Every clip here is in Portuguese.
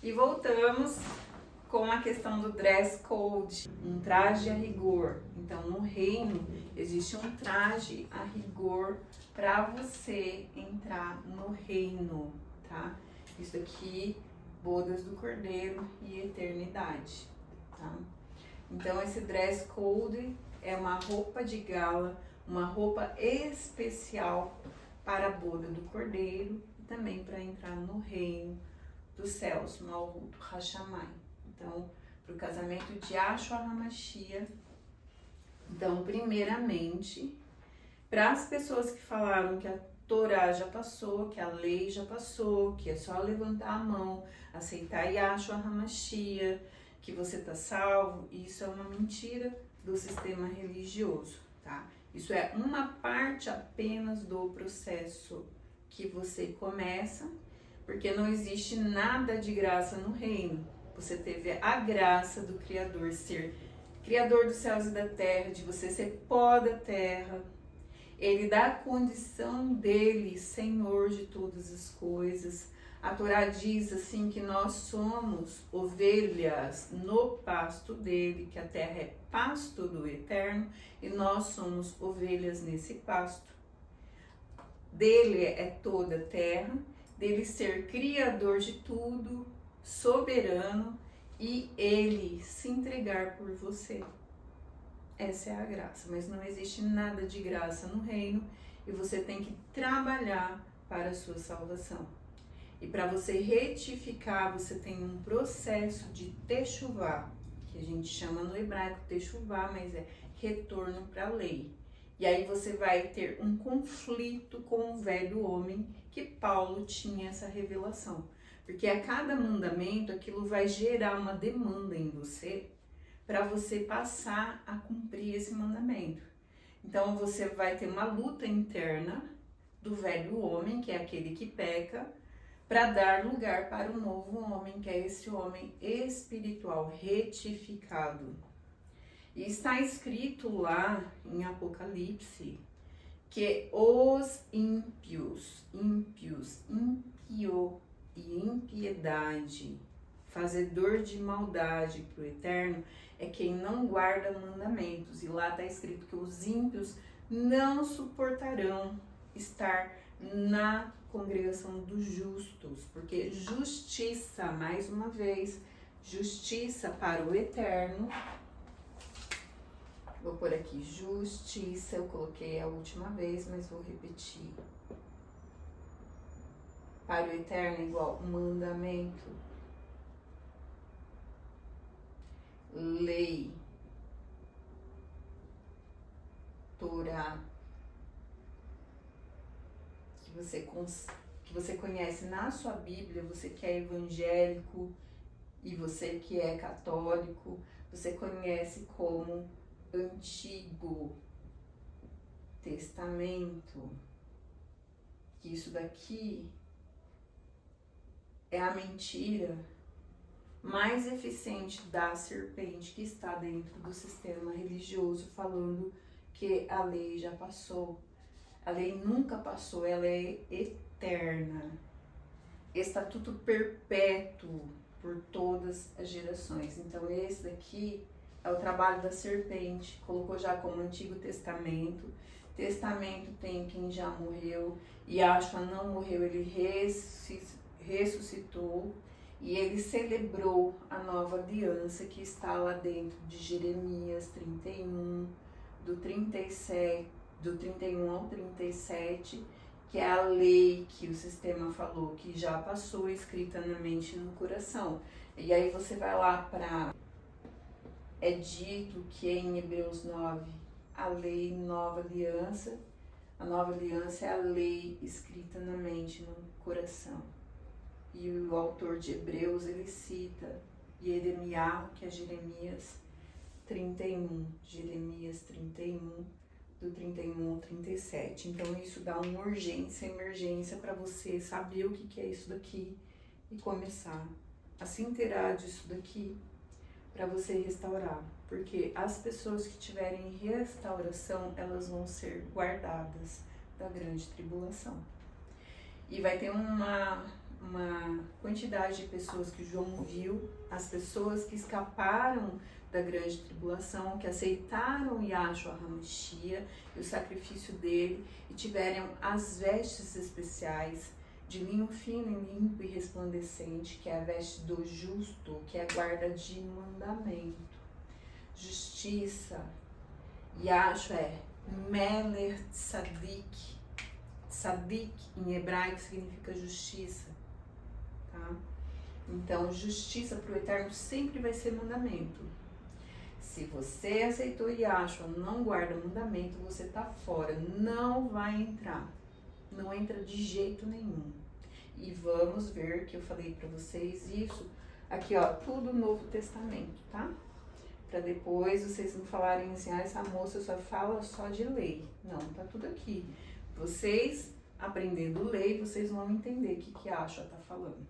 E voltamos com a questão do dress code, um traje a rigor. Então, no reino, existe um traje a rigor para você entrar no reino, tá? Isso aqui, bodas do Cordeiro e eternidade, tá? Então, esse dress code é uma roupa de gala, uma roupa especial para a boda do Cordeiro e também para entrar no reino dos céus, Malhut Hashamai. Então, para o casamento de Yahshua HaMashiach. Então, primeiramente, para as pessoas que falaram que a Torá já passou, que a lei já passou, que é só levantar a mão, aceitar Yahshua HaMashiach, que você está salvo, isso é uma mentira do sistema religioso, tá? Isso é uma parte apenas do processo que você começa, porque não existe nada de graça no reino. Você teve a graça do Criador ser Criador dos céus e da terra, de você ser pó da terra. Ele dá a condição dele, Senhor de todas as coisas. A Torá diz assim que nós somos ovelhas no pasto dele, que a terra é pasto do eterno e nós somos ovelhas nesse pasto. Dele é toda a terra, dele ser criador de tudo, soberano e ele se entregar por você. Essa é a graça, mas não existe nada de graça no reino e você tem que trabalhar para a sua salvação. E para você retificar, você tem um processo de techuvá, que a gente chama no hebraico techuvá, mas é retorno para a lei. E aí você vai ter um conflito com o velho homem, que Paulo tinha essa revelação. Porque a cada mandamento, aquilo vai gerar uma demanda em você, para você passar a cumprir esse mandamento. Então você vai ter uma luta interna do velho homem, que é aquele que peca, para dar lugar para o novo homem, que é esse homem espiritual retificado. E está escrito lá em Apocalipse que os ímpios, impio e impiedade, fazedor de maldade para o eterno, é quem não guarda mandamentos. E lá está escrito que os ímpios não suportarão estar na congregação dos justos, porque justiça, mais uma vez, justiça para o eterno. Vou pôr aqui, justiça, eu coloquei a última vez, mas vou repetir. Para o eterno é igual mandamento, lei, Torá, que você conhece na sua Bíblia, você que é evangélico e você que é católico, você conhece como Antigo Testamento, que isso daqui é a mentira mais eficiente da serpente que está dentro do sistema religioso, falando que a lei já passou. A lei nunca passou, ela é eterna. Estatuto perpétuo por todas as gerações. Então esse daqui é o trabalho da serpente, colocou já como Antigo Testamento. Testamento tem quem já morreu, Yahshua não morreu, ele ressuscitou e ele celebrou a nova aliança que está lá dentro de Jeremias 31, do 31 ao 37, que é a lei que o sistema falou que já passou, escrita na mente e no coração. E aí você vai lá para... É dito que em Hebreus 9, a lei nova aliança, a nova aliança é a lei escrita na mente e no coração. E o autor de Hebreus, ele cita Yeremiah, que é Jeremias 31, do 31 ao 37. Então isso dá uma urgência, emergência para você saber o que é isso daqui e começar a se inteirar disso daqui para você restaurar. Porque as pessoas que tiverem restauração, elas vão ser guardadas da grande tribulação. E vai ter uma quantidade de pessoas que João viu, as pessoas que escaparam da grande tribulação, que aceitaram Yahshua HaMashiach e o sacrifício dele e tiveram as vestes especiais de linho fino, limpo e resplandecente, que é a veste do justo, que é a guarda de mandamento. Justiça. Yahshua é Meler Tzadik. Tzadik em hebraico significa justiça, tá? Então, justiça para o Eterno sempre vai ser mandamento. Se você aceitou Yahshua, não guarda mandamento, você tá fora, não vai entrar. Não entra de jeito nenhum. E vamos ver que eu falei para vocês isso aqui, ó, tudo Novo Testamento, tá? Para depois vocês não falarem assim, essa moça só fala só de lei. Não, tá tudo aqui. Vocês aprendendo lei, vocês vão entender o que Yahshua tá falando.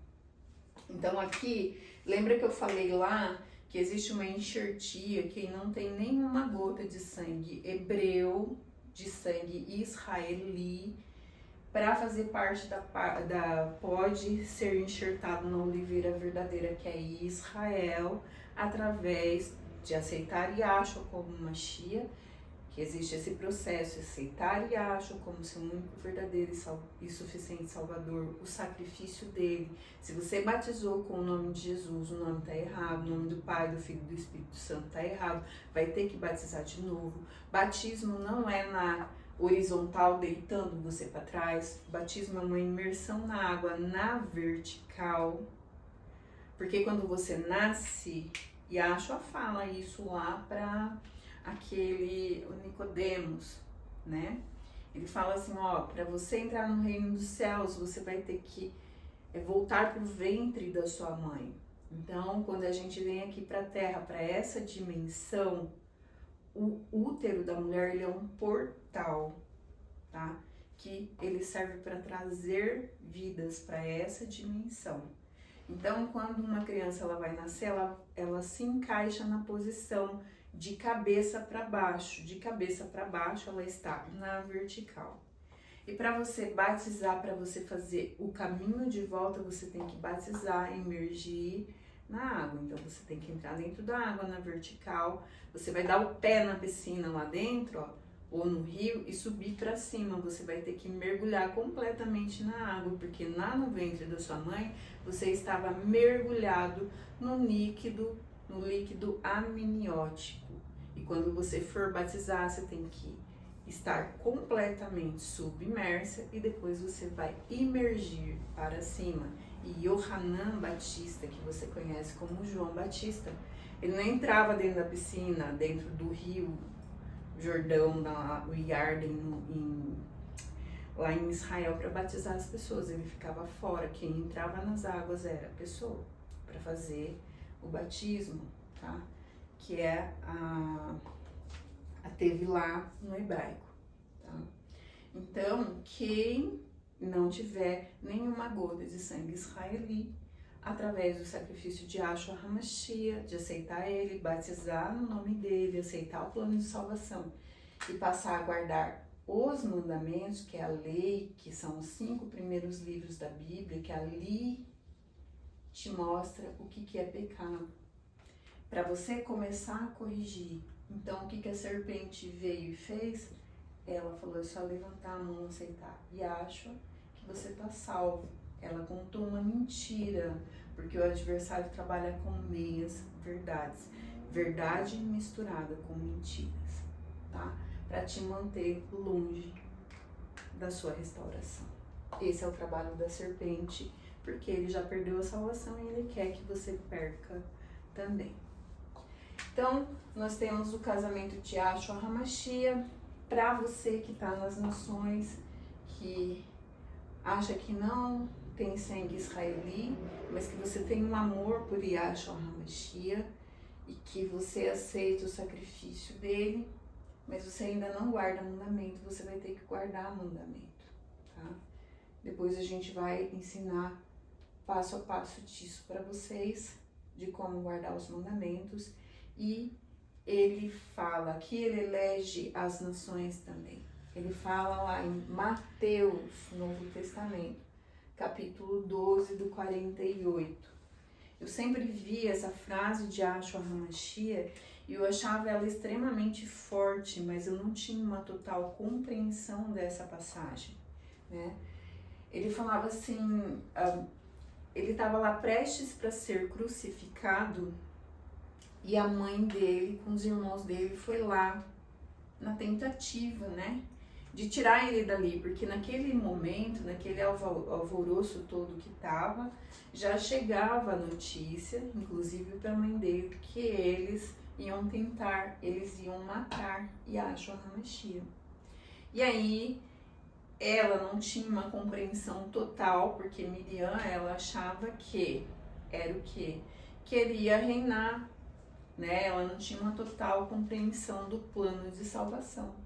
Então aqui, lembra que eu falei lá que existe uma enxertia que não tem nenhuma gota de sangue hebreu, de sangue israeli, para fazer parte pode ser enxertado na oliveira verdadeira, que é Israel, através de aceitar Yahshua como Mashiach, que existe esse processo, aceitar Yahshua como seu único verdadeiro e suficiente Salvador, o sacrifício dele. Se você batizou com o nome de Jesus, o nome está errado, o nome do Pai, do Filho e do Espírito Santo está errado, vai ter que batizar de novo. Batismo não é na horizontal, deitando você para trás. Batismo é uma imersão na água, na vertical. Porque quando você nasce, Yahshua fala isso lá para aquele Nicodemos, né? Ele fala assim, ó, para você entrar no reino dos céus, você vai ter que voltar para o ventre da sua mãe. Então, quando a gente vem aqui para a Terra, para essa dimensão, o útero da mulher, ele é um portal, tá? Que ele serve para trazer vidas para essa dimensão. Então, quando uma criança ela vai nascer, ela se encaixa na posição de cabeça para baixo. De cabeça para baixo, ela está na vertical. E para você batizar, para você fazer o caminho de volta, você tem que batizar, imergir na água. Então, você tem que entrar dentro da água na vertical. Você vai dar o pé na piscina lá dentro, ó, ou no rio, e subir para cima. Você vai ter que mergulhar completamente na água, porque lá no ventre da sua mãe, você estava mergulhado no líquido amniótico. E quando você for batizar, você tem que estar completamente submersa e depois você vai imergir para cima. E Yohanan Batista, que você conhece como João Batista, ele não entrava dentro da piscina, dentro do rio Jordão, o Yarden, lá em Israel, para batizar as pessoas. Ele ficava fora. Quem entrava nas águas era a pessoa, para fazer o batismo, tá? Que é a Tevilá no hebraico, tá? Então, quem não tiver nenhuma gota de sangue israeli, através do sacrifício de Yahshua HaMashiach, de aceitar ele, batizar no nome dele, aceitar o plano de salvação e passar a guardar os mandamentos, que é a lei, que são os 5 primeiros livros da Bíblia, que ali te mostra o que é pecado, para você começar a corrigir. Então, o que a serpente veio e fez? Ela falou, é só levantar a mão e aceitar. E acha que você está salvo. Ela contou uma mentira, porque o adversário trabalha com meias verdades. Verdade misturada com mentiras, tá? Para te manter longe da sua restauração. Esse é o trabalho da serpente, porque ele já perdeu a salvação e ele quer que você perca também. Então, nós temos o casamento de Yahshua HaMashiach. Para você que está nas nações, que acha que não tem sangue israeli, mas que você tem um amor por Yahshua HaMashiach e que você aceita o sacrifício dele, mas você ainda não guarda mandamento, você vai ter que guardar mandamento, tá? Depois a gente vai ensinar passo a passo disso para vocês, de como guardar os mandamentos. E ele fala que ele elege as nações também. Ele fala lá em Mateus, Novo Testamento, capítulo 12, do 48. Eu sempre vi essa frase de Yahshua HaMashiach e eu achava ela extremamente forte, mas eu não tinha uma total compreensão dessa passagem, né? Ele falava assim, ele estava lá prestes para ser crucificado e a mãe dele, com os irmãos dele, foi lá na tentativa, né, de tirar ele dali, porque naquele momento, naquele alvoroço todo que estava, já chegava a notícia, inclusive para a mãe dele, que eles iam matar Yahshua HaMashiach. E aí, ela não tinha uma compreensão total, porque Miriam, ela achava que era o quê? Que ele ia reinar, né? Ela não tinha uma total compreensão do plano de salvação.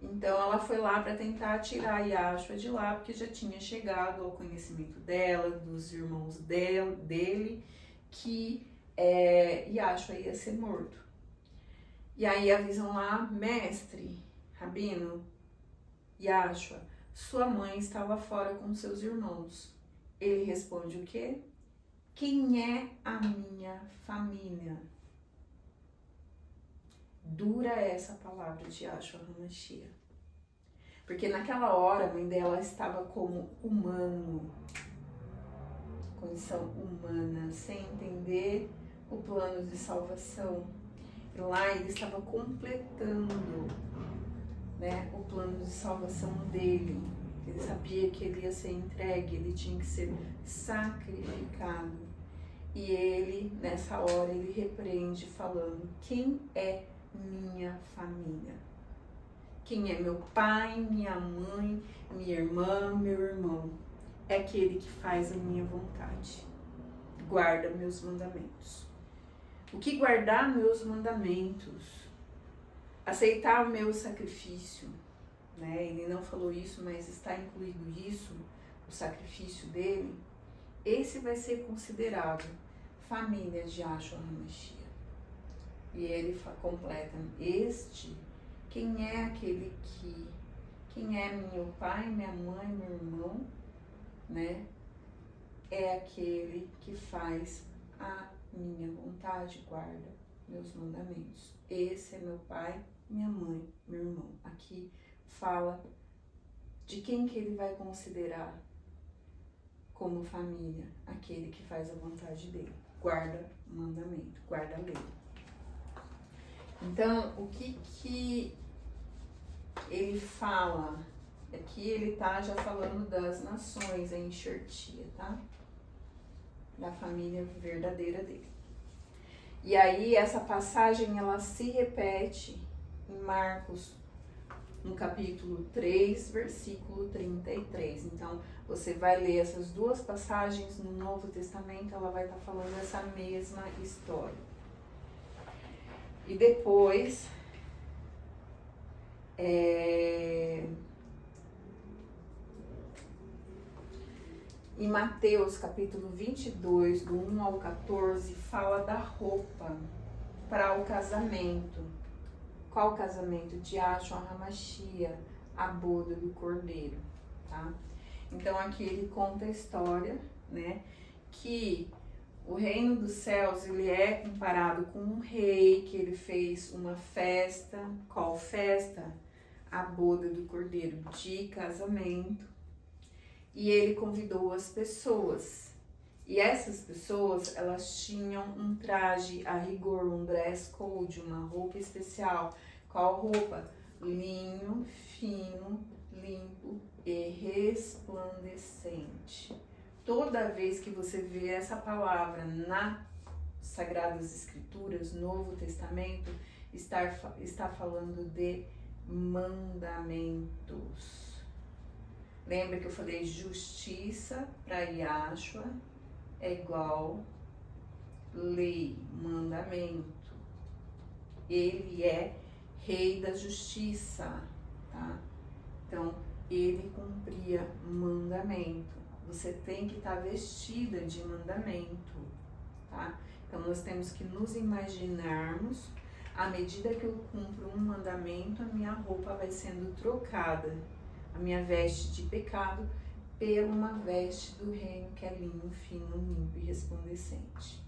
Então ela foi lá para tentar tirar Yahshua de lá, porque já tinha chegado ao conhecimento dela, dos irmãos dele, que Yahshua ia ser morto. E aí avisam lá, mestre, rabino, Yahshua, sua mãe está lá fora com seus irmãos. Ele responde o quê? Quem é a minha família? Dura essa palavra de Yahshua HaMashiach. Porque naquela hora a mãe dela estava como humano, condição humana, sem entender o plano de salvação. E lá ele estava completando, né, o plano de salvação dele. Ele sabia que ele ia ser entregue, ele tinha que ser sacrificado. E ele, nessa hora, ele repreende falando, quem é minha família? Quem é meu pai, minha mãe, minha irmã, meu irmão? É aquele que faz a minha vontade, guarda meus mandamentos. O que guardar meus mandamentos? Aceitar o meu sacrifício, né? Ele não falou isso, mas está incluído isso, o sacrifício dele. Esse vai ser considerado família de Yahshua HaMashiach. E ele completa, quem é aquele quem é meu pai, minha mãe, meu irmão, né? É aquele que faz a minha vontade, guarda meus mandamentos. Esse é meu pai, minha mãe, meu irmão. Aqui fala de quem que ele vai considerar como família, aquele que faz a vontade dele, guarda o mandamento, guarda a lei. Então, o que ele fala? Aqui ele tá já falando das nações, a enxertia, tá? Da família verdadeira dele. E aí, essa passagem, ela se repete em Marcos, no capítulo 3, versículo 33. Então, você vai ler essas duas passagens no Novo Testamento, ela vai estar falando essa mesma história. E depois, em Mateus, capítulo 22, do 1 ao 14, fala da roupa para o casamento. Qual casamento? De Yahshua HaMashiach, a boda do Cordeiro, tá? Então aqui ele conta a história, né, que o reino dos céus, ele é comparado com um rei que ele fez uma festa. Qual festa? A boda do Cordeiro de casamento. E ele convidou as pessoas. E essas pessoas, elas tinham um traje a rigor, um dress code, uma roupa especial. Qual roupa? Linho, fino, limpo e resplandecente. Toda vez que você vê essa palavra nas Sagradas Escrituras, Novo Testamento, está falando de mandamentos. Lembra que eu falei justiça para Yahshua é igual lei, mandamento. Ele é rei da justiça, tá? Então, ele cumpria mandamento. Você tem que estar vestida de mandamento, tá? Então, nós temos que nos imaginarmos, à medida que eu cumpro um mandamento, a minha roupa vai sendo trocada. A minha veste de pecado pela uma veste do reino que é linho, fino, limpo e resplandecente.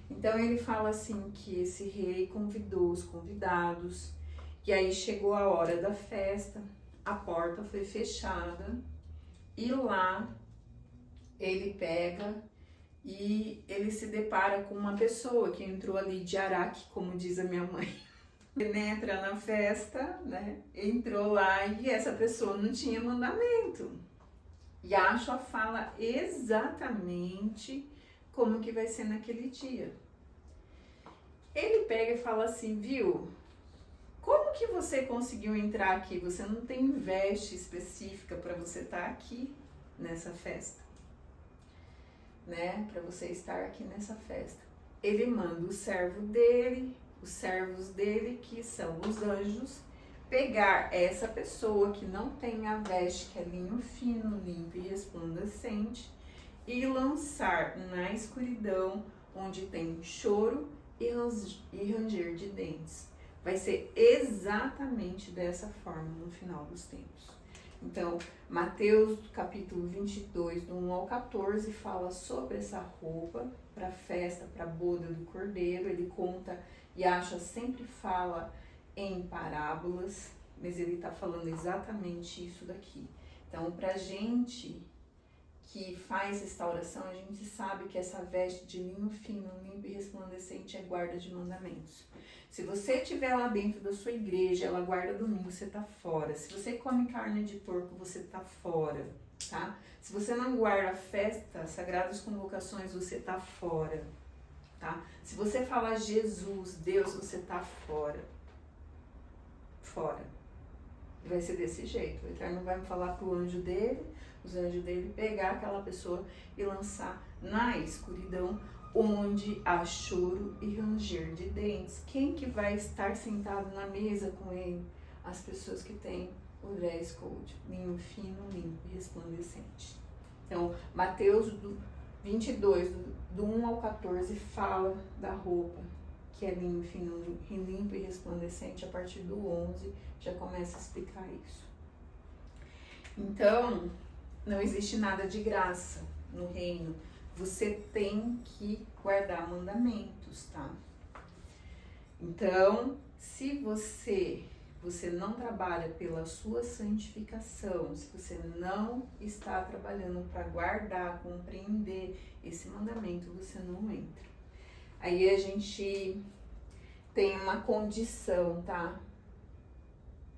Então ele fala assim que esse rei convidou os convidados, e aí chegou a hora da festa, a porta foi fechada, e lá ele pega e ele se depara com uma pessoa que entrou ali de Araque, como diz a minha mãe. Ele entra na festa, né? Entrou lá e essa pessoa não tinha mandamento. Yahshua fala exatamente como que vai ser naquele dia. Ele pega e fala assim, viu? Como que você conseguiu entrar aqui? Você não tem veste específica para você estar aqui nessa festa, né? Para você estar aqui nessa festa. Ele manda o servo dele, os servos dele, que são os anjos, pegar essa pessoa que não tem a veste, que é linho fino, limpo e resplandecente, e lançar na escuridão, onde tem choro e ranger de dentes. Vai ser exatamente dessa forma no final dos tempos. Então, Mateus capítulo 22, do 1 ao 14, fala sobre essa roupa para a festa, para a boda do cordeiro. Ele conta, Yahshua sempre fala em parábolas, mas ele está falando exatamente isso daqui. Então, para a gente que faz restauração, a gente sabe que essa veste de linho fino, limpo e resplandecente é guarda de mandamentos. Se você estiver lá dentro da sua igreja, ela guarda domingo, você está fora. Se você come carne de porco, você está fora, tá? Se você não guarda a festa, sagradas convocações, você está fora, tá? Se você falar Jesus, Deus, você está fora. Fora. E vai ser desse jeito. O Eterno vai falar pro anjo dele, os anjos dele pegar aquela pessoa e lançar na escuridão, onde há choro e ranger de dentes. Quem que vai estar sentado na mesa com ele? As pessoas que têm o dress code, linho fino, limpo e resplandecente. Então, Mateus 22, do 1 ao 14, fala da roupa, que é linho fino, limpo e resplandecente. A partir do 11, já começa a explicar isso. Então, não existe nada de graça no reino. Você tem que guardar mandamentos, tá? Então, se você não trabalha pela sua santificação, se você não está trabalhando para guardar, compreender esse mandamento, você não entra. Aí a gente tem uma condição, tá?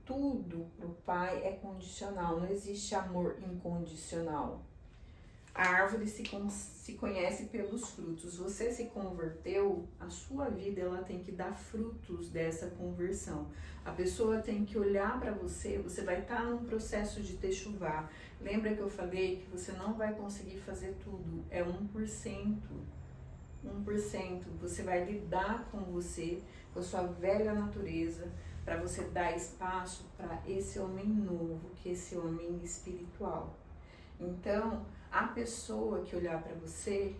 Tudo pro Pai é condicional, não existe amor incondicional. A árvore se conhece pelos frutos. Você se converteu, a sua vida ela tem que dar frutos dessa conversão. A pessoa tem que olhar para você, você vai estar num processo de techuvá. Lembra que eu falei que você não vai conseguir fazer tudo, é 1%. 1%. Você vai lidar com você, com a sua velha natureza, para você dar espaço para esse homem novo, que é esse homem espiritual. Então, a pessoa que olhar para você,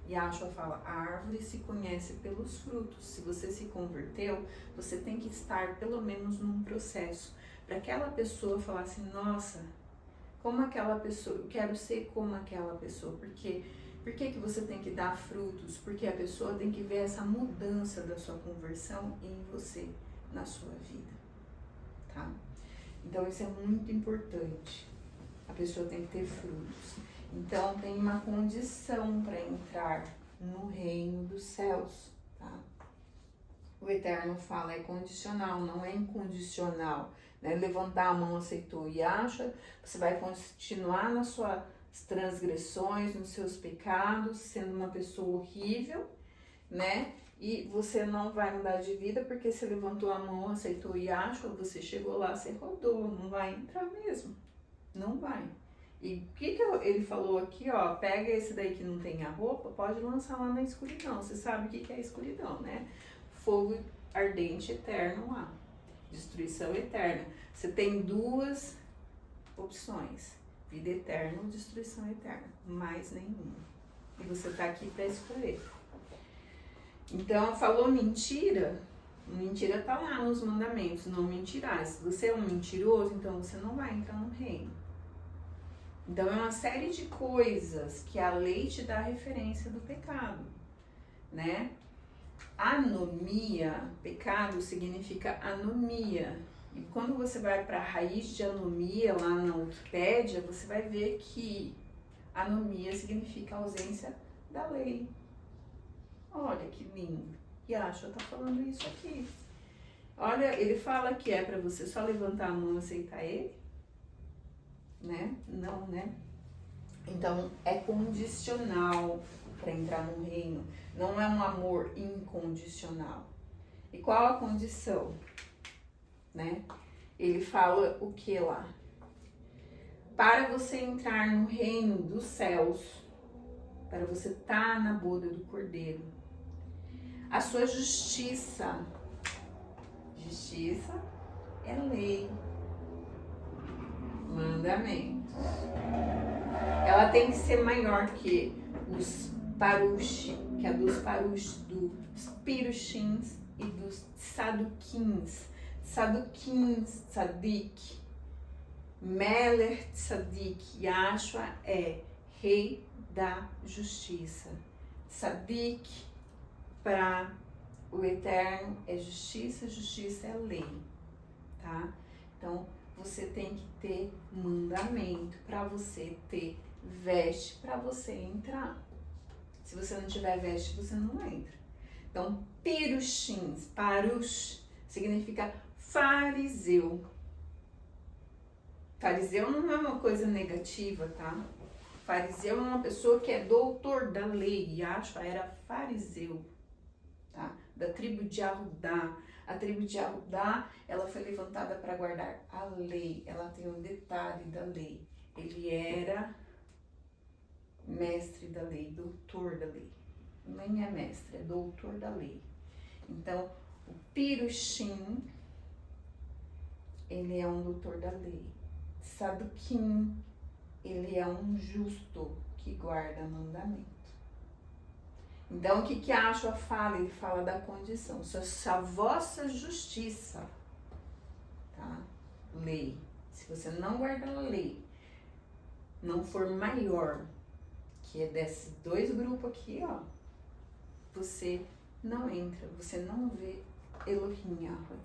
Yahshua fala, a árvore se conhece pelos frutos. Se você se converteu, você tem que estar pelo menos num processo, para aquela pessoa falar assim, nossa, como aquela pessoa, eu quero ser como aquela pessoa. Por que que você tem que dar frutos? Porque a pessoa tem que ver essa mudança da sua conversão em você, na sua vida, tá? Então isso é muito importante. A pessoa tem que ter frutos. Então tem uma condição para entrar no reino dos céus, tá? O Eterno fala, é condicional, não é incondicional, né? Levantar a mão, aceitou e acha, você vai continuar nas suas transgressões, nos seus pecados, sendo uma pessoa horrível, né? E você não vai mudar de vida porque você levantou a mão, aceitou e acha, você chegou lá, você rodou, não vai entrar mesmo, não vai. E o que ele falou aqui, ó, pega esse daí que não tem a roupa, pode lançar lá na escuridão. Você sabe o que é escuridão, né? Fogo ardente eterno lá, destruição eterna. Você tem duas opções, vida eterna ou destruição eterna, mais nenhuma. E você tá aqui para escolher. Então, falou mentira, mentira tá lá nos mandamentos, não mentirás. Se você é um mentiroso, então você não vai entrar no reino. Então, é uma série de coisas que a lei te dá referência do pecado, né? Anomia, pecado significa anomia. E quando você vai para a raiz de anomia lá na Wikipédia, você vai ver que anomia significa ausência da lei. Olha que lindo. Yahshua está falando isso aqui. Olha, ele fala que é para você só levantar a mão e aceitar ele, né? Não, né? Então, é condicional para entrar no reino. Não é um amor incondicional. E qual a condição? Né? Ele fala o que lá? Para você entrar no reino dos céus, para você estar na boda do Cordeiro, a sua justiça é lei, mandamentos. Ela tem que ser maior que os parush, que é dos parush, dos pirushins e dos tzaduquins. Tzaduquins, tzadik, Meler tzadik, Yahshua é rei da justiça. Tzadik para o eterno é justiça, justiça é lei, tá? Então, você tem que ter mandamento para você ter veste para você entrar. Se você não tiver veste, você não entra. Então, pirushins, parush, significa fariseu. Fariseu não é uma coisa negativa, tá? Fariseu é uma pessoa que é doutor da lei. Yahshua era fariseu, tá? Da tribo de Arudá. A tribo de Arudá, ela foi levantada para guardar a lei. Ela tem um detalhe da lei. Ele era mestre da lei, doutor da lei. Nem é mestre, é doutor da lei. Então, o Pirushim, ele é um doutor da lei. Saduquim, ele é um justo que guarda mandamento. Então, o que a Yahshua fala? Ele fala da condição. Se a vossa justiça, tá? Lei. Se você não guardar a lei, não for maior, que é desses dois grupos aqui, ó, você não entra, você não vê Elohim Yahweh.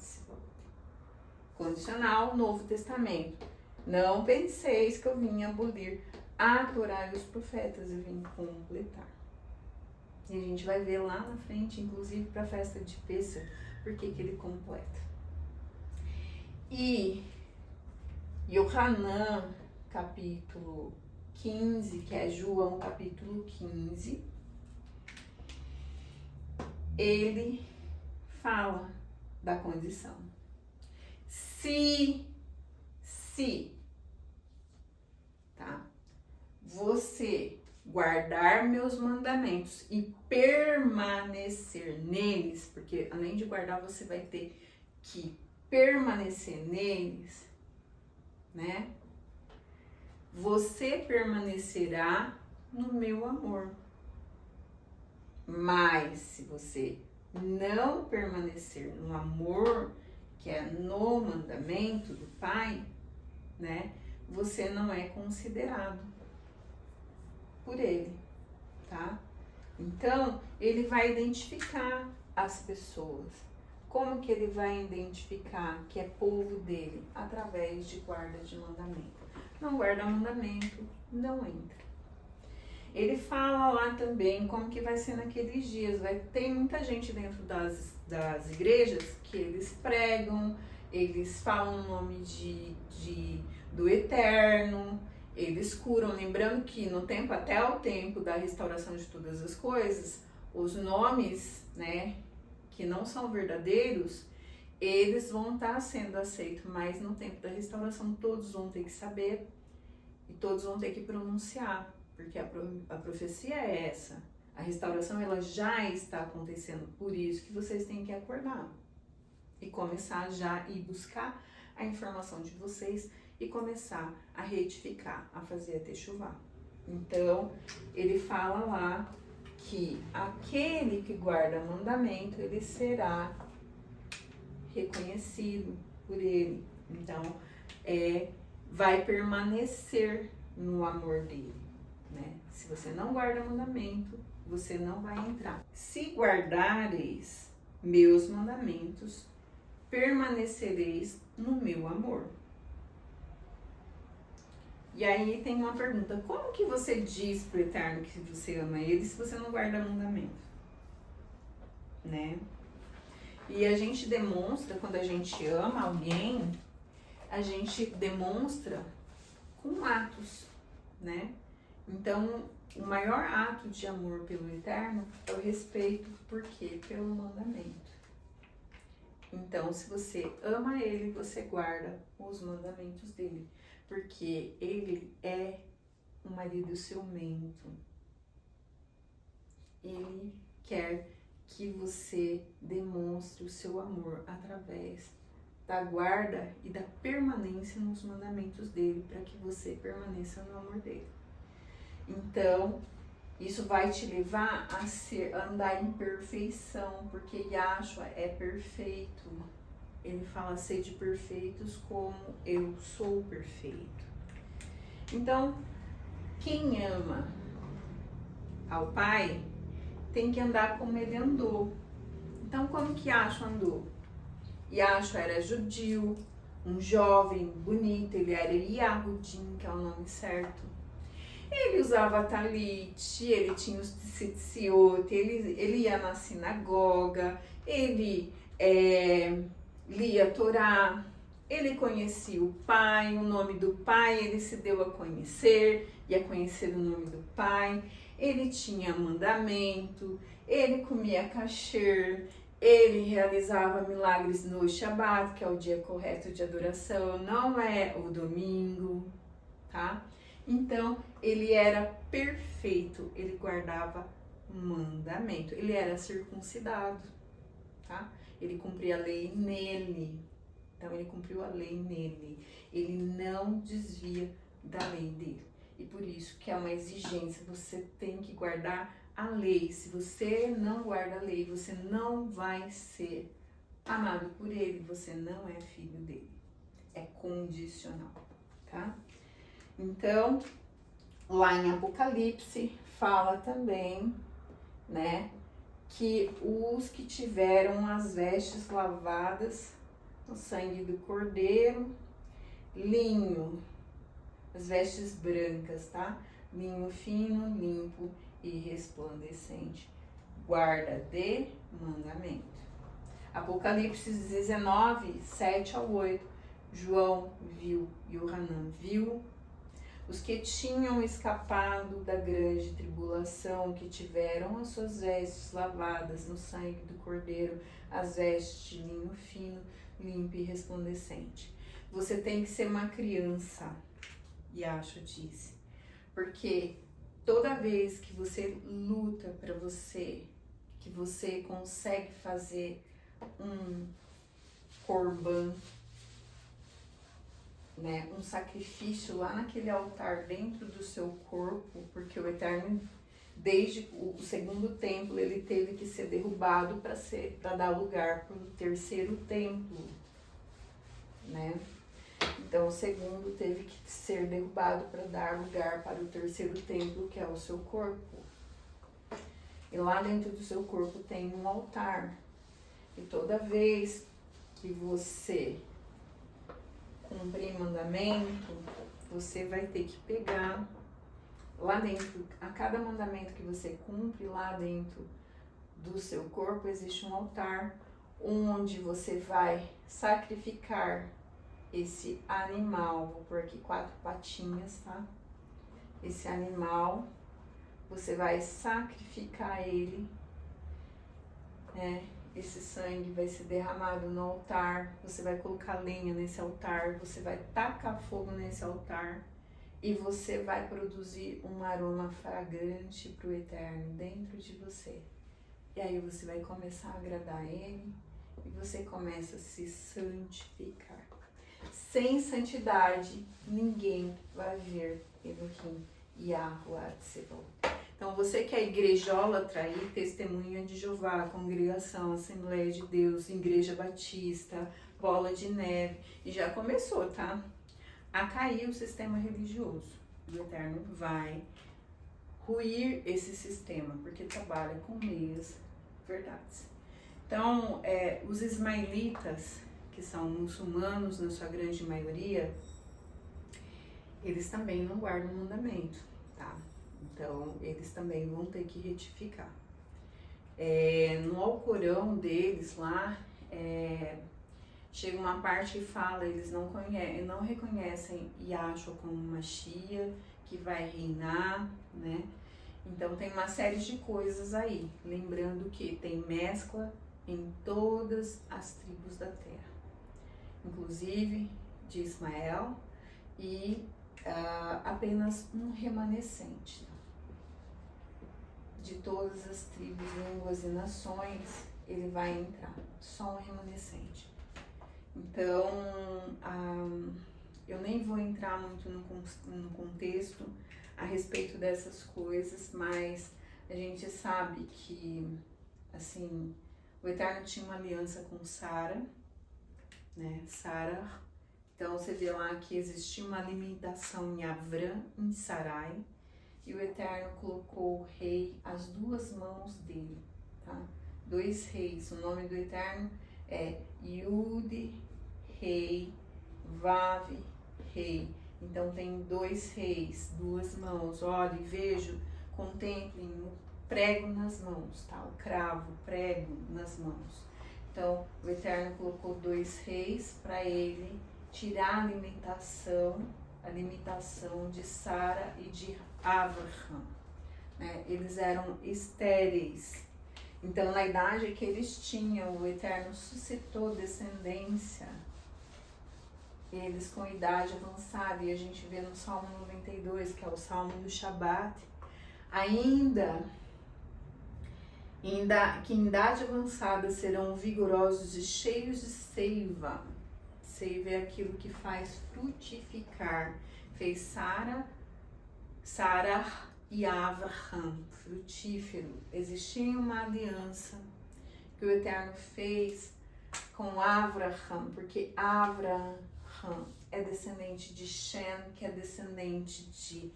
Condicional, Novo Testamento. Não penseis que eu vim abolir a Torá e os profetas, eu vim completar. E a gente vai ver lá na frente, inclusive para a festa de Pêssar, por que ele completa. E Yohanan, capítulo 15, que é João, capítulo 15, ele fala da condição. Se, tá? Você guardar meus mandamentos e permanecer neles, porque além de guardar, você vai ter que permanecer neles, né? Você permanecerá no meu amor. Mas se você não permanecer no amor, que é no mandamento do Pai, né? Você não é considerado por ele, tá? Então, ele vai identificar as pessoas. Como que ele vai identificar que é povo dele? Através de guarda de mandamento. Não guarda mandamento, não entra. Ele fala lá também como que vai ser naqueles dias. Tem muita gente dentro das igrejas que eles pregam, eles falam o nome do Eterno, eles curam. Lembrando que no tempo, até o tempo da restauração de todas as coisas, os nomes, né, que não são verdadeiros, eles vão estar sendo aceitos, mas no tempo da restauração todos vão ter que saber e todos vão ter que pronunciar, porque a profecia é essa. A restauração, ela já está acontecendo, por isso que vocês têm que acordar e começar já e buscar a informação de vocês e começar a retificar, a fazer a techuvá. Então, ele fala lá que aquele que guarda mandamento, ele será reconhecido por ele. Então, vai permanecer no amor dele, né? Se você não guarda mandamento, você não vai entrar. Se guardareis meus mandamentos, permanecereis no meu amor. E aí tem uma pergunta: como que você diz pro Eterno que você ama ele se você não guarda mandamento? Né? E a gente demonstra, quando a gente ama alguém, a gente demonstra com atos, né? Então, o maior ato de amor pelo Eterno é o respeito, por quê? Pelo mandamento. Então, se você ama ele, você guarda os mandamentos dele, porque ele é um marido ciumento. Ele quer que você demonstre o seu amor através da guarda e da permanência nos mandamentos dele, para que você permaneça no amor dele. Então, isso vai te levar a andar em perfeição, porque Yahshua é perfeito. Ele fala: sede perfeitos como eu sou perfeito. Então, quem ama ao Pai tem que andar como ele andou. Então, como que Yahshua andou? Yahshua era judio, um jovem bonito, ele era Yahudim, que é o nome certo. Ele usava talit, ele tinha os tzitziot, ele ia na sinagoga, ele lia a Torá, ele conhecia o Pai, o nome do Pai, ele se deu a conhecer, e a conhecer o nome do Pai. Ele tinha mandamento, ele comia kasher, ele realizava milagres no Shabat, que é o dia correto de adoração, não é o domingo, tá? Então, ele era perfeito, ele guardava mandamento, ele era circuncidado, tá? Ele cumpria a lei nele, então ele cumpriu a lei nele, ele não desvia da lei dele. E por isso que é uma exigência, você tem que guardar a lei. Se você não guarda a lei, você não vai ser amado por ele, você não é filho dele. É condicional, tá? Então, lá em Apocalipse, fala também, né, que os que tiveram as vestes lavadas no sangue do Cordeiro, linho, as vestes brancas, tá? Linho fino, limpo e resplandecente, guarda de mandamento. Apocalipse 19, 7 ao 8, João viu, Yohanan viu, os que tinham escapado da grande tribulação, que tiveram as suas vestes lavadas no sangue do Cordeiro, as vestes de linho fino, limpo e resplandecente. Você tem que ser uma criança, Yahshua disse, porque toda vez que você luta para você, que você consegue fazer um corban, né, um sacrifício lá naquele altar dentro do seu corpo, porque o Eterno, desde o segundo templo, ele teve que ser derrubado para dar lugar para o terceiro templo, né? Então o segundo teve que ser derrubado para dar lugar para o terceiro templo, que é o seu corpo. E lá dentro do seu corpo tem um altar. E toda vez que você cumprir mandamento, você vai ter que pegar lá dentro, a cada mandamento que você cumpre, lá dentro do seu corpo existe um altar onde você vai sacrificar esse animal. Vou pôr aqui 4 patinhas, tá? Esse animal, você vai sacrificar ele, né? Esse sangue vai ser derramado no altar, você vai colocar lenha nesse altar, você vai tacar fogo nesse altar e você vai produzir um aroma fragrante para o Eterno dentro de você. E aí você vai começar a agradar Ele e você começa a se santificar. Sem santidade, ninguém vai ver Elohim Yahuwah Tsevot. Então, você que é igrejólatra aí, Testemunha de Jeová, Congregação, Assembleia de Deus, Igreja Batista, Bola de Neve, e já começou, tá? A cair o sistema religioso. o Eterno vai ruir esse sistema, porque trabalha com meias verdades. Então, os ismaelitas, que são muçulmanos na sua grande maioria, eles também não guardam o mandamento, tá? Então, eles também vão ter que retificar. No Alcorão deles lá, chega uma parte que fala, eles não reconhecem Yahshua como Mashiach, que vai reinar, né? Então tem uma série de coisas aí, lembrando que tem mescla em todas as tribos da terra, inclusive de Ismael, e apenas um remanescente de todas as tribos, línguas e nações, ele vai entrar, só um remanescente. Então, eu nem vou entrar muito no contexto a respeito dessas coisas, mas a gente sabe que, assim, o Eterno tinha uma aliança com Sara, né, Sara. Então, você vê lá que existia uma limitação em Avram, em Sarai, e o Eterno colocou o rei às duas mãos dele, tá? 2 reis, o nome do Eterno é Yud, rei, Vav, rei. Então tem 2 reis, 2 mãos. Olhe, vejo, contemplem o prego nas mãos, tá? O cravo, o prego nas mãos. Então o Eterno colocou 2 reis para ele tirar a limitação de Sara e de Abraham, né? Eles eram estéreis. Então, na idade que eles tinham, o Eterno suscitou descendência, eles com idade avançada, e a gente vê no Salmo 92, que é o Salmo do Shabat, ainda que em idade avançada serão vigorosos e cheios de seiva. Seiva é aquilo que faz frutificar. Fez Sara e Avraham, frutífero. Existia uma aliança que o Eterno fez com Avraham, porque Avraham é descendente de Shem, que é descendente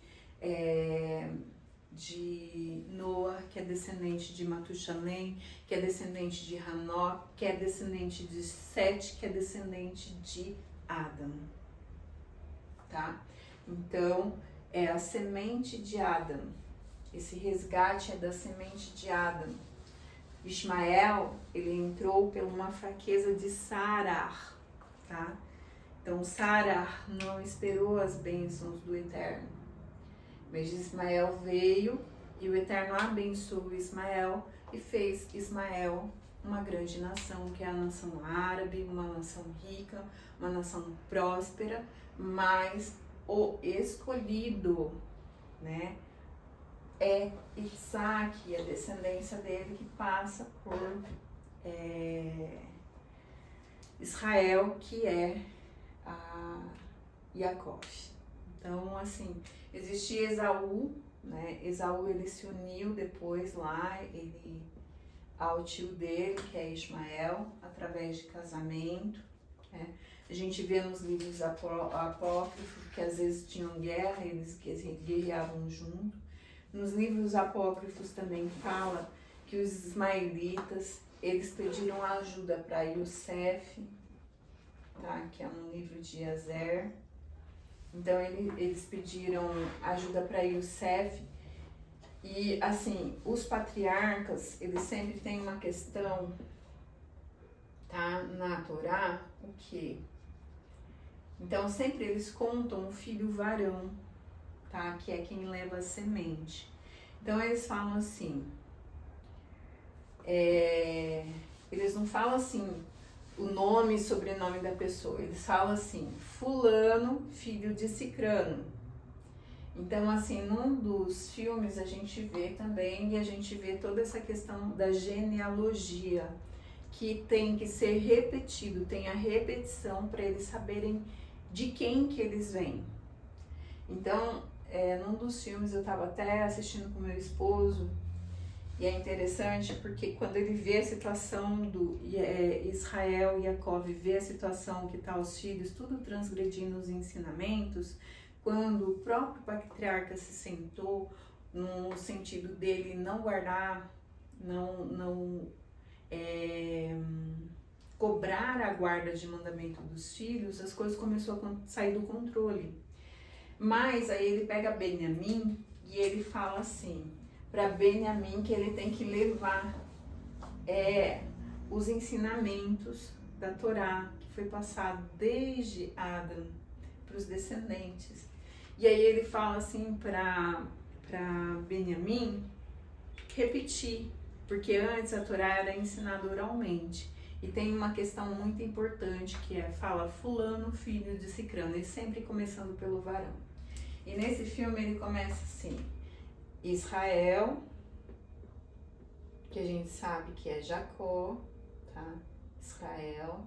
de Noah, que é descendente de Matusalém, que é descendente de Hanó, que é descendente de Sete, que é descendente de Adão, tá? Então, é a semente de Adão. Esse resgate é da semente de Adão. Ismael, ele entrou por uma fraqueza de Sarar, tá? Então, Sarar não esperou as bênçãos do Eterno. Mas Ismael veio e o Eterno abençoou Ismael e fez Ismael uma grande nação, que é a nação árabe, uma nação rica, uma nação próspera, mas o escolhido, né, é Isaac, a descendência dele que passa por Israel, que é a Jacó. Então, assim, existia Esaú, né? Esaú, ele se uniu depois lá, ao tio dele, que é Ismael, através de casamento, né? A gente vê nos livros apócrifos que às vezes tinham guerra, eles guerreavam junto. Nos livros apócrifos também fala que os ismaelitas, eles pediram ajuda para Yosef, tá? Que é um livro de Azer. Então eles pediram ajuda para Yosef. E assim, os patriarcas, eles sempre têm uma questão, tá? Na Torá, o quê? Então sempre eles contam o filho varão, tá? Que é quem leva a semente. Então eles falam assim, eles não falam assim o nome e sobrenome da pessoa, eles falam assim, fulano, filho de cicrano. Então, assim, num dos filmes a gente vê também, e a gente vê toda essa questão da genealogia, que tem que ser repetido, tem a repetição para eles saberem de quem que eles vêm. Então, num dos filmes eu estava até assistindo com meu esposo, e é interessante porque quando ele vê a situação do Israel e Jacó, vê a situação que está os filhos tudo transgredindo os ensinamentos, quando o próprio patriarca se sentou, no sentido dele não guardar, não cobrar a guarda de mandamento dos filhos, as coisas começaram a sair do controle. Mas aí ele pega Benjamim e ele fala assim, para Benjamim que ele tem que levar os ensinamentos da Torá, que foi passado desde Adão para os descendentes. E aí ele fala assim para Benjamim repetir, porque antes a Torá era ensinada oralmente. E tem uma questão muito importante que fala fulano, filho de cicrano, e sempre começando pelo varão. E nesse filme ele começa assim, Israel, que a gente sabe que é Jacó, tá? Israel,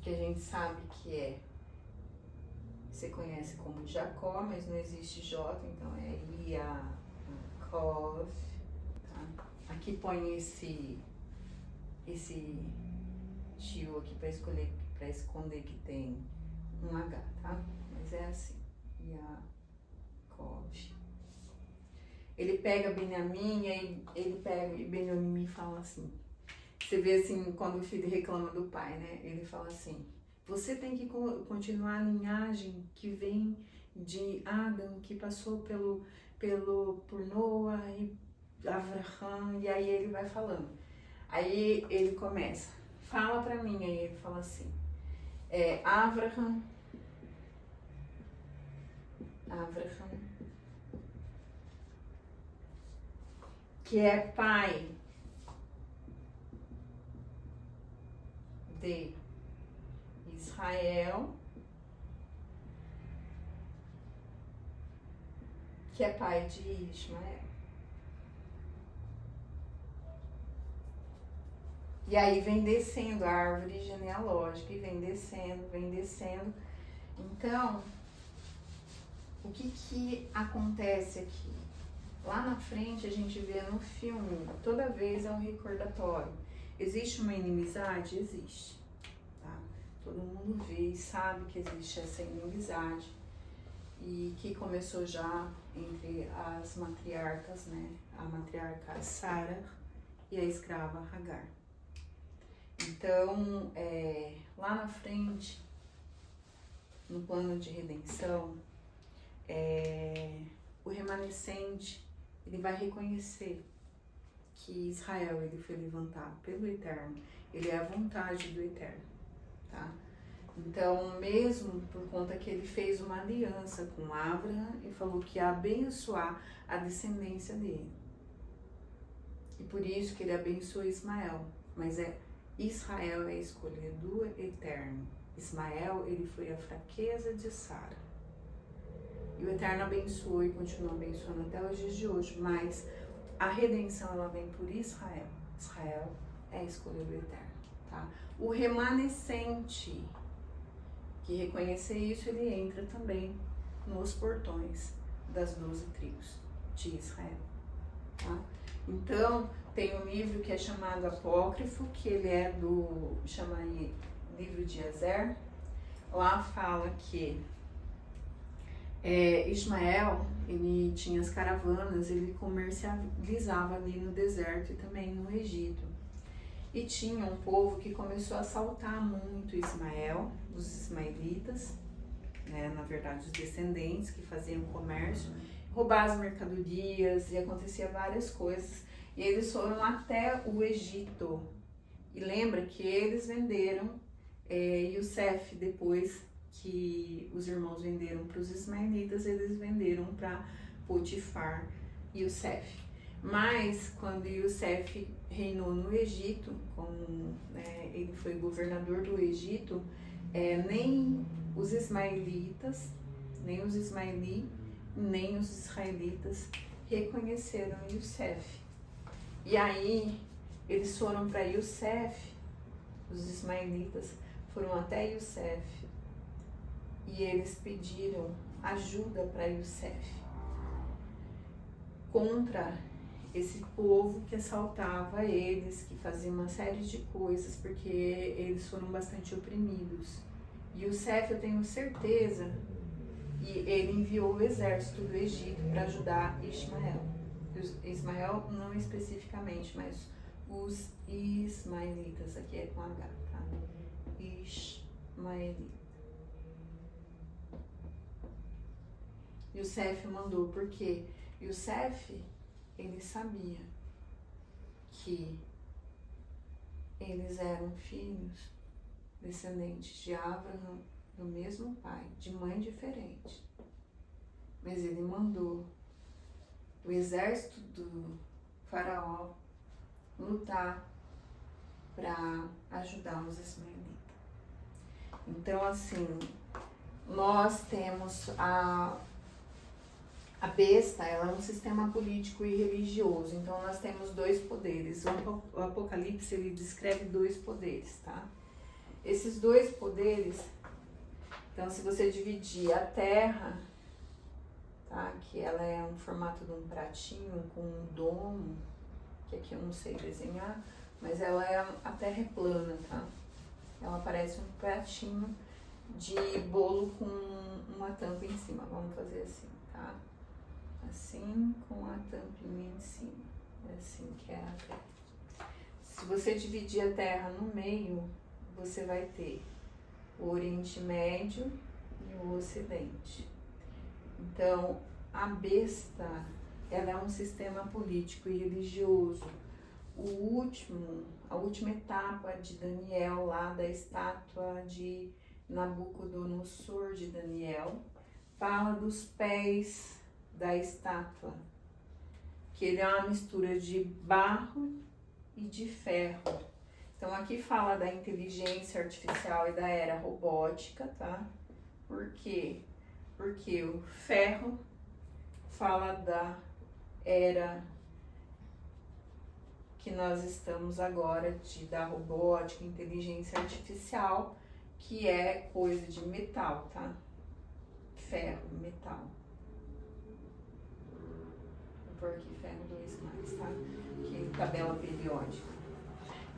que a gente sabe que você conhece como Jacó, mas não existe J, então é Yaakov, tá? Aqui põe esse tio aqui para esconder que tem um H, tá? Mas é assim, Yaakov. Ele pega Benjamim e aí ele pega e Benjamim me fala assim. Você vê assim, quando o filho reclama do pai, né? Ele fala assim, você tem que continuar a linhagem que vem de Adão, que passou por Noa e Avraham, e aí ele vai falando. Aí ele começa, fala pra mim, aí ele fala assim, Avraham, que é pai de Israel, que é pai de Ismael. E aí vem descendo a árvore genealógica e vem descendo. Então, o que acontece aqui? Lá na frente a gente vê no filme, toda vez é um recordatório. Existe uma inimizade? Existe. Tá? Todo mundo vê e sabe que existe essa inimizade. E que começou já entre as matriarcas, né? A matriarca Sara e a escrava Hagar. Então, lá na frente, no plano de redenção, o remanescente ele vai reconhecer que Israel ele foi levantado pelo Eterno, ele é a vontade do Eterno, tá? Então, mesmo por conta que ele fez uma aliança com Abraão e falou que ia abençoar a descendência dele. E por isso que ele abençoou Ismael, mas Israel é a escolha do Eterno. Ismael, ele foi a fraqueza de Sara. E o Eterno abençoou e continua abençoando até os dias de hoje, mas a redenção ela vem por Israel. Israel é a escolha do Eterno, tá? O remanescente que reconhecer isso, ele entra também nos portões das 12 tribos de Israel, tá? Então, tem um livro que é chamado Apócrifo, que ele chama aí livro de Ezer. Lá fala que Ismael, ele tinha as caravanas, ele comercializava ali no deserto e também no Egito. E tinha um povo que começou a assaltar muito Ismael, os ismaelitas, né, na verdade os descendentes que faziam comércio, roubar as mercadorias e acontecia várias coisas. E eles foram até o Egito. E lembra que eles venderam Yosef, depois que os irmãos venderam para os ismaelitas, eles venderam para Potifar Yosef. Mas quando Yosef reinou no Egito, ele foi governador do Egito, nem os ismaelitas, nem os nem os israelitas reconheceram Yosef. E aí eles foram para Yosef, os ismaelitas foram até Yosef e eles pediram ajuda para Yosef contra esse povo que assaltava eles, que fazia uma série de coisas, porque eles foram bastante oprimidos. Yosef, eu tenho certeza E ele enviou o exército do Egito para ajudar Ismael. Ismael não especificamente, mas os ismaelitas, aqui é com H, tá? Ismaelita. Youssef mandou, porque Youssef, ele sabia que eles eram filhos descendentes de Abraão, do mesmo pai, de mãe diferente. Mas ele mandou o exército do faraó lutar para ajudar os ismaelitas. Então, assim, nós temos a besta, ela é um sistema político e religioso. Então, nós temos dois poderes. O Apocalipse, ele descreve dois poderes, tá? Esses dois poderes, então, se você dividir a Terra, tá? Que ela é um formato de um pratinho com um domo, que aqui eu não sei desenhar, mas ela é, a Terra é plana, tá? Ela parece um pratinho de bolo com uma tampa em cima. Vamos fazer assim, tá? Assim, com a tampinha em cima. É assim que é a Terra. Se você dividir a Terra no meio, você vai ter o Oriente Médio e o Ocidente. Então, a besta, ela é um sistema político e religioso. A última etapa de Daniel, lá da estátua de Nabucodonosor de Daniel, fala dos pés da estátua, que ele é uma mistura de barro e de ferro. Então aqui fala da inteligência artificial e da era robótica, tá? Por quê? Porque o ferro fala da era que nós estamos agora, da robótica, inteligência artificial, que é coisa de metal, tá? Ferro, metal. Vou pôr aqui ferro 2 mais, tá? Que tabela periódica.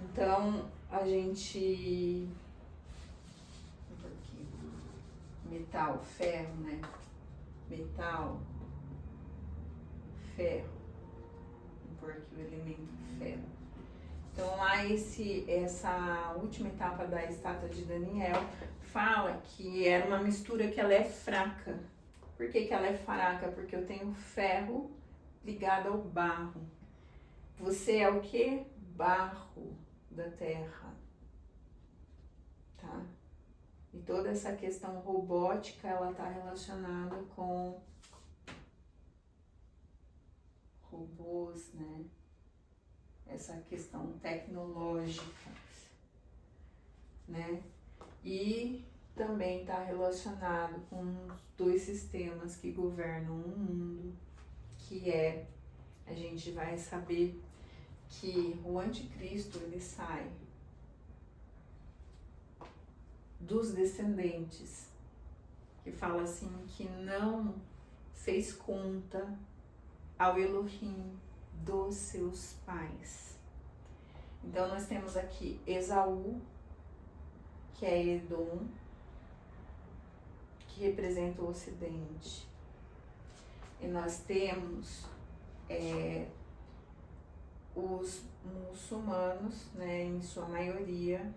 Então, a gente... Vou pôr aqui. Metal, ferro, né? Metal, ferro. Vou pôr aqui o elemento ferro. Então, lá essa última etapa da estátua de Daniel fala que era uma mistura que ela é fraca. Por que ela é fraca? Porque eu tenho ferro ligado ao barro. Você é o quê? Barro da terra. Tá? E toda essa questão robótica, ela está relacionada com robôs, né? Essa questão tecnológica, né? E também está relacionado com os dois sistemas que governam o mundo, que a gente vai saber que o anticristo, ele sai dos descendentes, que fala assim, que não fez conta ao Elohim dos seus pais. Então nós temos aqui Esaú, que é Edom, que representa o Ocidente. E nós temos os muçulmanos, né, em sua maioria,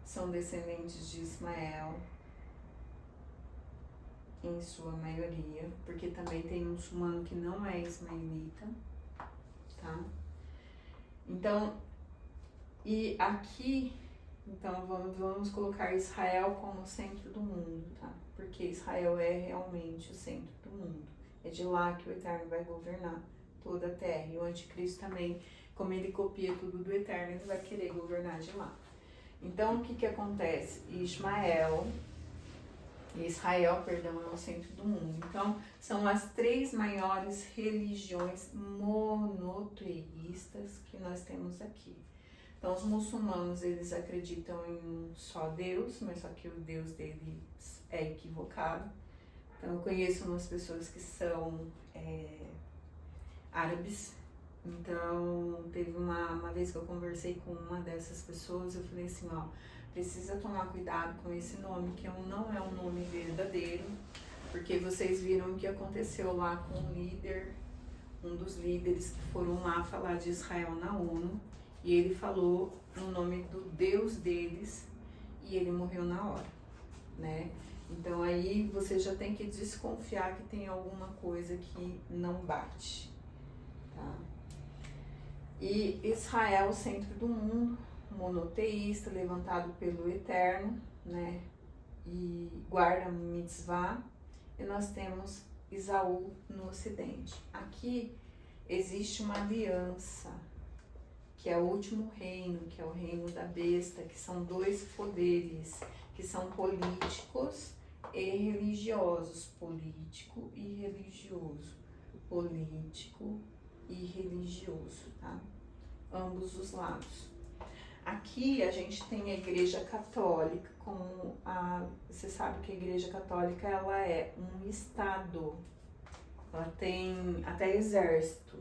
são descendentes de Ismael, em sua maioria, porque também tem um muçulmano que não é ismaelita, tá? Então, e aqui, então vamos colocar Israel como centro do mundo, tá? Porque Israel é realmente o centro do mundo. É de lá que o Eterno vai governar toda a terra. E o anticristo também, como ele copia tudo do Eterno, ele vai querer governar de lá. Então, o que acontece? Israel, é o centro do mundo. Então, são as três maiores religiões monoteístas que nós temos aqui. Então, os muçulmanos, eles acreditam em um só Deus, mas só que o Deus deles é equivocado. Então, eu conheço umas pessoas que são árabes. Então, teve uma vez que eu conversei com uma dessas pessoas, eu falei assim, ó, precisa tomar cuidado com esse nome, que não é um nome verdadeiro, porque vocês viram o que aconteceu lá com o líder, um dos líderes que foram lá falar de Israel na ONU, e ele falou no nome do Deus deles, e ele morreu na hora, né? Então aí você já tem que desconfiar que tem alguma coisa que não bate, tá? E Israel, o centro do mundo, monoteísta, levantado pelo Eterno, né? E guarda mitzvah. E nós temos Esaú no ocidente. Aqui existe uma aliança, que é o último reino, que é o reino da besta, que são dois poderes, que são políticos e religiosos. Político e religioso. Político e religioso, tá? Ambos os lados. Aqui a gente tem a Igreja Católica, você sabe que a Igreja Católica ela é um estado, ela tem até exército.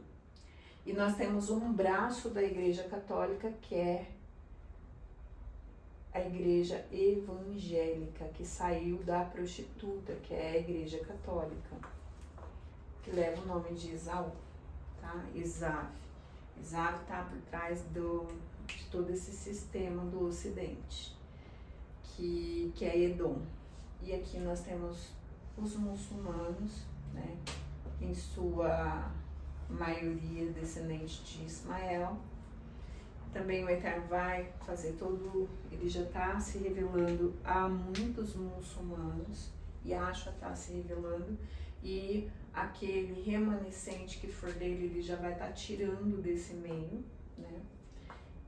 E nós temos um braço da Igreja Católica que é a Igreja Evangélica, que saiu da prostituta, que é a Igreja Católica, que leva o nome de Esaú, tá? Esav está por trás de todo esse sistema do Ocidente, que é Edom. E aqui nós temos os muçulmanos, né, em sua maioria descendentes de Ismael. Também o Eterno vai fazer ele já está se revelando a muitos muçulmanos, e Yahshua está se revelando, e aquele remanescente que for dele, ele já vai estar tirando desse meio, né?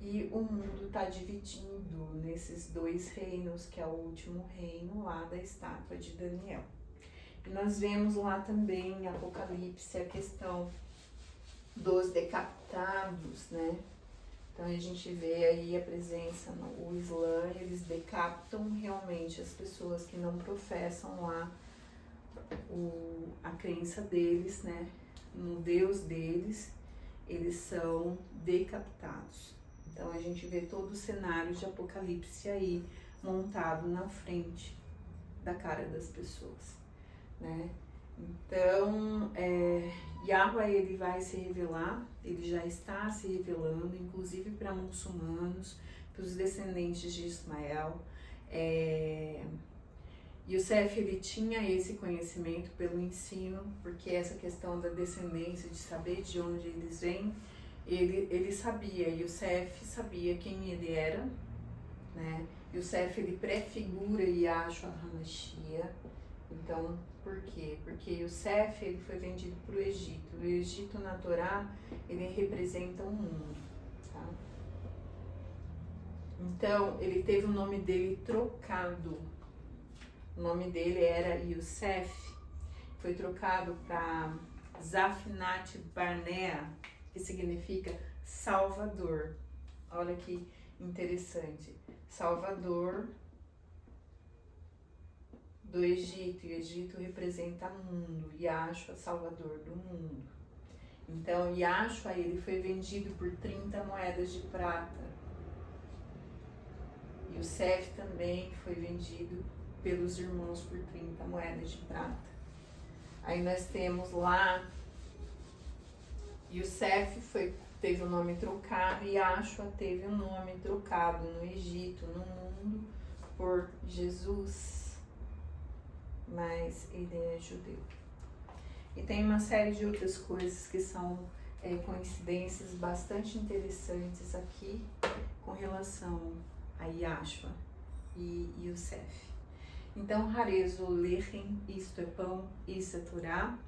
E o mundo está dividindo nesses dois reinos, que é o último reino lá da estátua de Daniel. E nós vemos lá também em Apocalipse a questão dos decapitados, né? Então a gente vê aí a presença no Islã, eles decapitam realmente as pessoas que não professam lá a crença deles, né? No Deus deles, eles são decapitados. Então a gente vê todo o cenário de Apocalipse aí montado na frente da cara das pessoas, né? Então, Yahweh ele vai se revelar, ele já está se revelando, inclusive para muçulmanos, para os descendentes de Ismael. Yosef ele tinha esse conhecimento pelo ensino, porque essa questão da descendência, de saber de onde eles vêm, ele sabia, Yosef sabia quem ele era, né? Yosef ele prefigura Yahshua HaMashiach. Então, por quê? Porque Yosef ele foi vendido para o Egito. O Egito na Torá ele representa o mundo, tá? Então, ele teve o nome dele trocado. O nome dele era Yosef, foi trocado para Zafnat Barnea, que significa Salvador. Olha que interessante. Salvador do Egito, e o Egito representa o mundo, Yahshua, Salvador do mundo. Então, Yahshua, ele foi vendido por 30 moedas de prata. Yosef também foi vendido pelos irmãos por 30 moedas de prata. Aí nós temos lá, Yosef teve o nome trocado, e Yahshua teve o nome trocado no Egito, no mundo, por Jesus. Mas ele é judeu. E tem uma série de outras coisas que são coincidências bastante interessantes aqui com relação a Yahshua e Yosef. Então, Harezo Lechem, isto é pão, isso é Torá.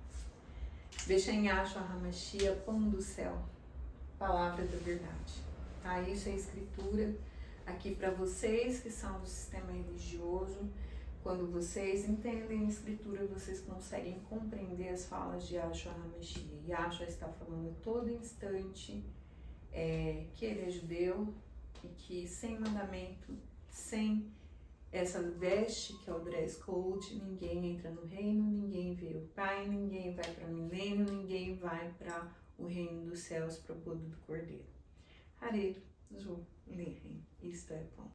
Bechem Yahshua HaMashiach, pão do céu, palavra da verdade. Tá? Isso é escritura aqui para vocês que são do sistema religioso. Quando vocês entendem a escritura, vocês conseguem compreender as falas de Yahshua HaMashiach. Yahshua está falando a todo instante que ele é judeu e que sem mandamento, sem essa veste que é o dress code, ninguém entra no reino, ninguém vê o Pai, ninguém vai para o milênio, ninguém vai para o reino dos céus, para o bodo do Cordeiro. Harezo Lechem, isto é pão.